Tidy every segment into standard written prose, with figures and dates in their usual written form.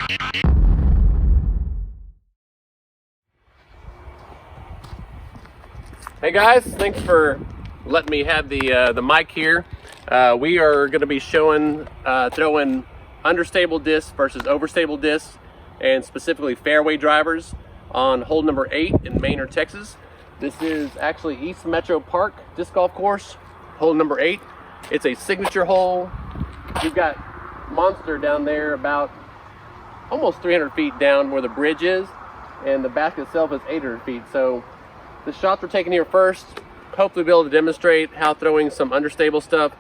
Hey guys, thanks for letting me have the mic here. We are going to be showing throwing understable discs versus overstable discs, and specifically fairway drivers on hole number 8 in Maynard, Texas. This is actually East Metro Park Disc Golf Course, hole number 8. It's a signature hole. We've got Monster down there about almost 300 feet down where the bridge is, and the basket itself is 800 feet. So the shots we're taking here first, hopefully be able to demonstrate how throwing some understable stuff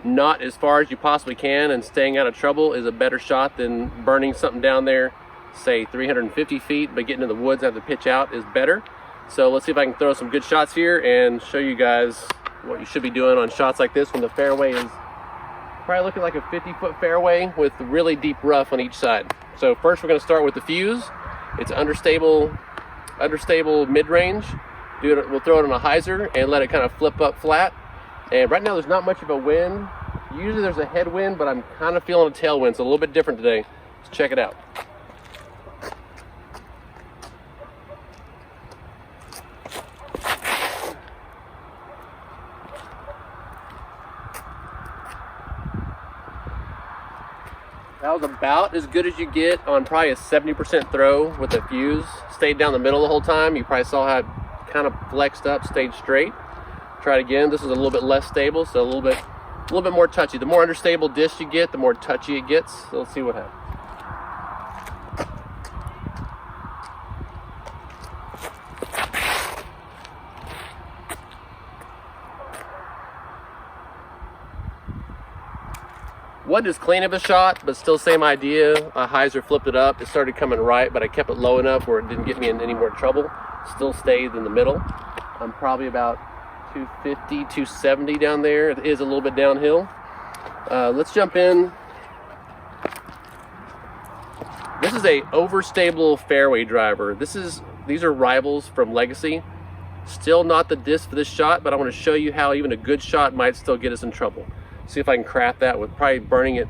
not as far as you possibly can and staying out of trouble is a better shot than burning something down there, say 350 feet, but getting in the woods and have to pitch out is better. So let's see if I can throw some good shots here and show you guys what you should be doing on shots like this when the fairway is probably looking like a 50-foot fairway with really deep rough on each side. So first we're going to start with the fuse. It's understable mid-range. We'll throw it on a hyzer and let it kind of flip up flat. And right now there's not much of a wind. Usually there's a headwind, but I'm kind of feeling a tailwind. It's a little bit different today. Let's check it out. That was about as good as you get on probably a 70% throw with the fuse. Stayed down the middle the whole time. You probably saw how it kind of flexed up, stayed straight. Try it again. This is a little bit less stable, so a little bit more touchy. The more understable disc you get, the more touchy it gets. So let's see what happens. Wasn't as clean of a shot, but still same idea. A hyzer flipped it up. It started coming right, but I kept it low enough where it didn't get me in any more trouble. Still stayed in the middle. I'm probably about 250, 270 down there. It is a little bit downhill. Let's jump in. This is a overstable fairway driver. These are rivals from Legacy. Still not the disc for this shot, but I want to show you how even a good shot might still get us in trouble. See if I can craft that with probably burning it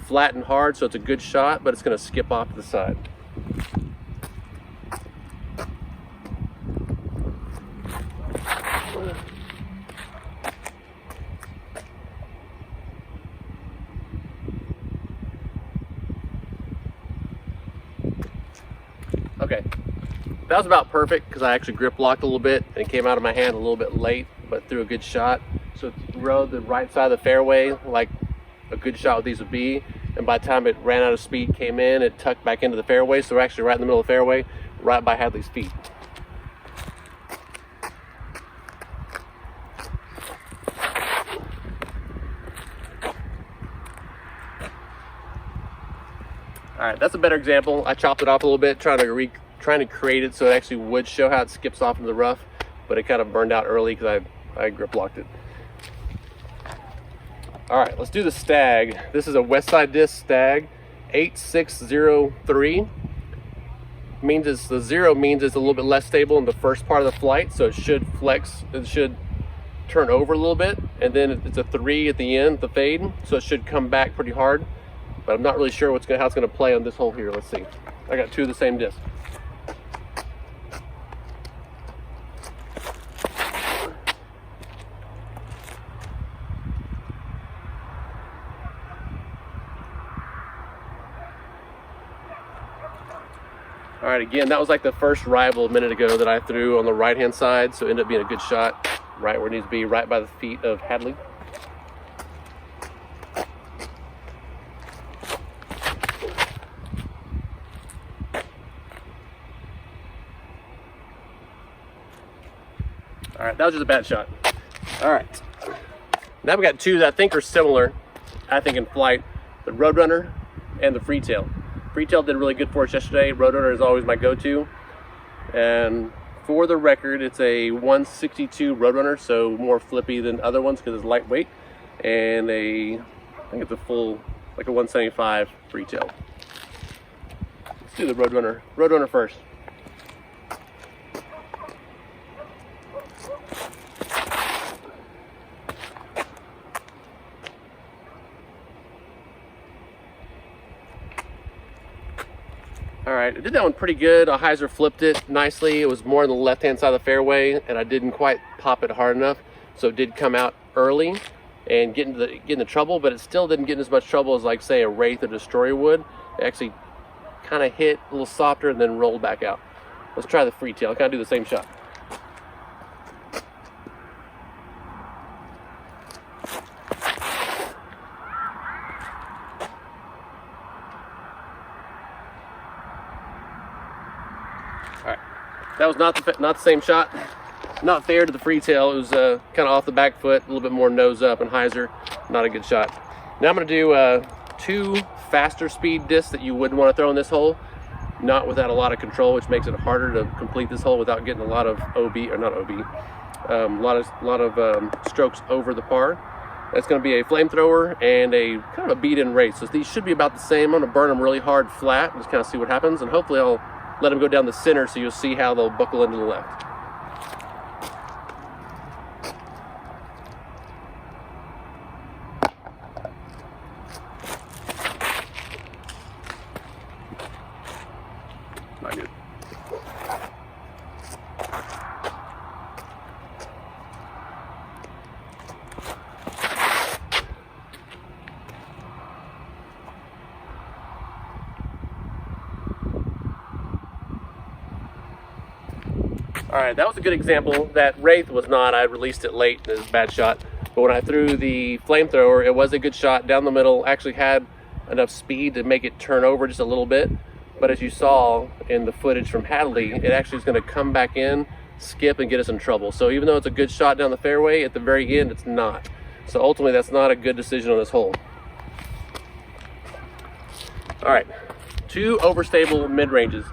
flat and hard so it's a good shot, but it's going to skip off to the side. Okay, that was about perfect because I actually grip locked a little bit and it came out of my hand a little bit late, but threw a good shot. So it rode the right side of the fairway like a good shot with these would be, and by the time it ran out of speed, came in, it tucked back into the fairway, so we're actually right in the middle of the fairway, right by Hadley's feet. All right, that's a better example. I chopped it off a little bit, trying to create it so it actually would show how it skips off into the rough, but it kind of burned out early because I grip locked it. All right, let's do the stag. This is a Westside Disc Stag 8603. The 0 means it's a little bit less stable in the first part of the flight, so it should flex, it should turn over a little bit, and then it's a 3 at the end, the fade, so it should come back pretty hard. But I'm not really sure how it's going to play on this hole here. Let's see. I got 2 of the same disc. All right, again, that was like the first rival a minute ago that I threw on the right-hand side, so it ended up being a good shot right where it needs to be, right by the feet of Hadley. All right, that was just a bad shot. All right, now we got 2 that I think are similar, I think in flight, the Roadrunner and the Freetail. Freetail did really good for us yesterday. Roadrunner is always my go-to. And for the record, it's a 162 Roadrunner, so more flippy than other ones because it's lightweight. And I think it's a full, like a 175 Freetail. Let's do the Roadrunner first. All right, I did that one pretty good. A hyzer flipped it nicely. It was more on the left-hand side of the fairway, and I didn't quite pop it hard enough, so it did come out early and get into trouble, but it still didn't get in as much trouble as, like, say, a Wraith or Destroyer would. It actually kind of hit a little softer and then rolled back out. Let's try the free tail. Kind of do the same shot. All right, that was not the same shot. Not fair to the free tail. It was kind of off the back foot, a little bit more nose up and hyzer. Not a good shot. Now I'm going to do 2 faster speed discs that you wouldn't want to throw in this hole, not without a lot of control, which makes it harder to complete this hole without getting a lot of OB, or not OB, a lot of strokes over the par. That's going to be a flamethrower and a kind of a beat-in race. So these should be about the same. I'm going to burn them really hard flat, just kind of see what happens, and hopefully I'll let them go down the center so you'll see how they'll buckle into the left. Not good. All right, that was a good example. That Wraith was not. I released it late. It was a bad shot. But when I threw the flamethrower, it was a good shot down the middle. Actually had enough speed to make it turn over just a little bit. But as you saw in the footage from Hadley, it actually is going to come back in, skip, and get us in trouble. So even though it's a good shot down the fairway, at the very end, it's not. So ultimately, that's not a good decision on this hole. All right, 2 overstable mid-ranges.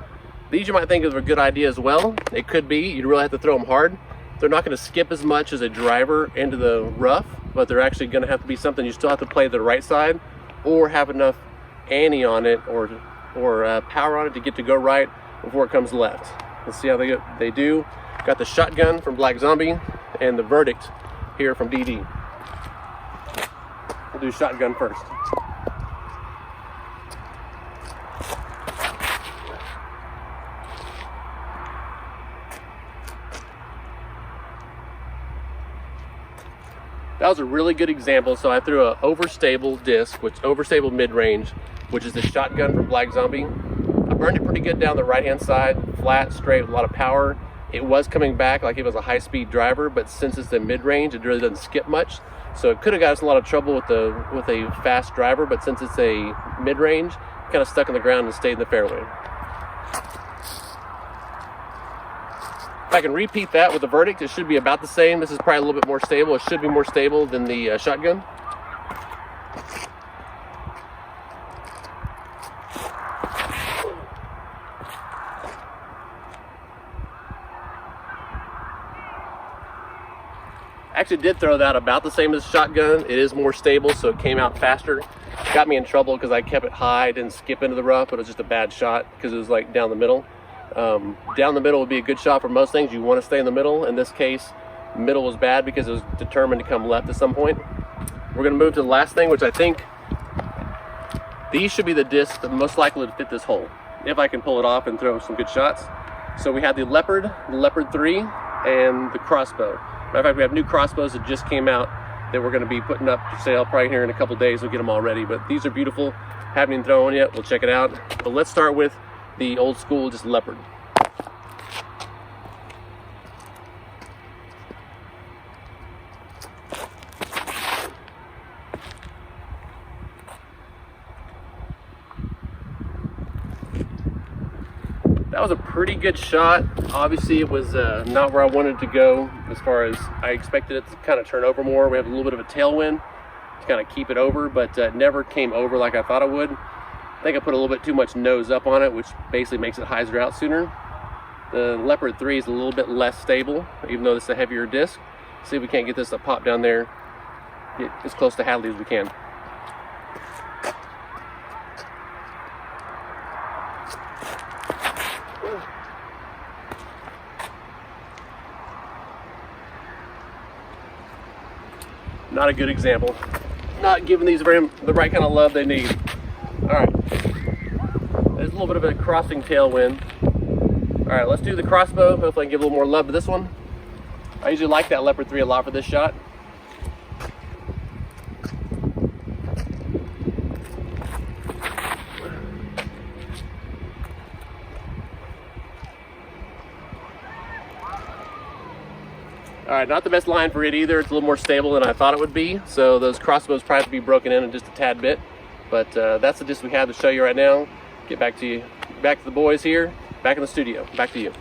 These you might think is a good idea as well. It could be. You'd really have to throw them hard. They're not going to skip as much as a driver into the rough, but they're actually going to have to be something you still have to play the right side or have enough ante on it or power on it to get to go right before it comes left. Let's see how they do. Got the shotgun from Black Zombie and the verdict here from DD. We'll do shotgun first. That was a really good example. So I threw an overstable disc, overstable mid-range, which is the shotgun from Black Zombie. I burned it pretty good down the right-hand side, flat, straight, with a lot of power. It was coming back like it was a high-speed driver, but since it's the mid-range, it really doesn't skip much. So it could have got us a lot of trouble with a fast driver, but since it's a mid-range, kind of stuck in the ground and stayed in the fairway. If I can repeat that with the verdict, it should be about the same. This is probably a little bit more stable. It should be more stable than the shotgun. Actually did throw that about the same as the shotgun. It is more stable, so it came out faster. Got me in trouble because I kept it high, didn't skip into the rough, but it was just a bad shot because it was like down the middle. Down the middle would be a good shot for most things. You want to stay in the middle. In this case, middle was bad because it was determined to come left at some point. We're going to move to the last thing, which I think these should be the discs that most likely to fit this hole, if I can pull it off and throw some good shots. So we have the Leopard 3, and the crossbow. Matter of fact, we have new crossbows that just came out that we're going to be putting up for sale probably here in a couple days. We'll get them all ready, but these are beautiful. Haven't even thrown one yet. We'll check it out. But let's start with the old school, just Leopard. That was a pretty good shot. Obviously it was not where I wanted to go as far as I expected it to kind of turn over more. We have a little bit of a tailwind to kind of keep it over, but it never came over like I thought it would. I think I put a little bit too much nose up on it, which basically makes it hyzer out sooner. The Leopard 3 is a little bit less stable, even though it's a heavier disc. See if we can't get this to pop down there, get as close to Hadley as we can. Not a good example. Not giving these the right kind of love they need. All right. There's a a little bit of a crossing tailwind. All right, let's do the crossbow. Hopefully I can give a little more love to this one. I usually like that Leopard 3 a lot for this shot. All right, not the best line for it either. It's a little more stable than I thought it would be. So those crossbows probably have to be broken in just a tad bit. But that's the disc we have to show you right now. Get back to the boys here, back in the studio. Back to you.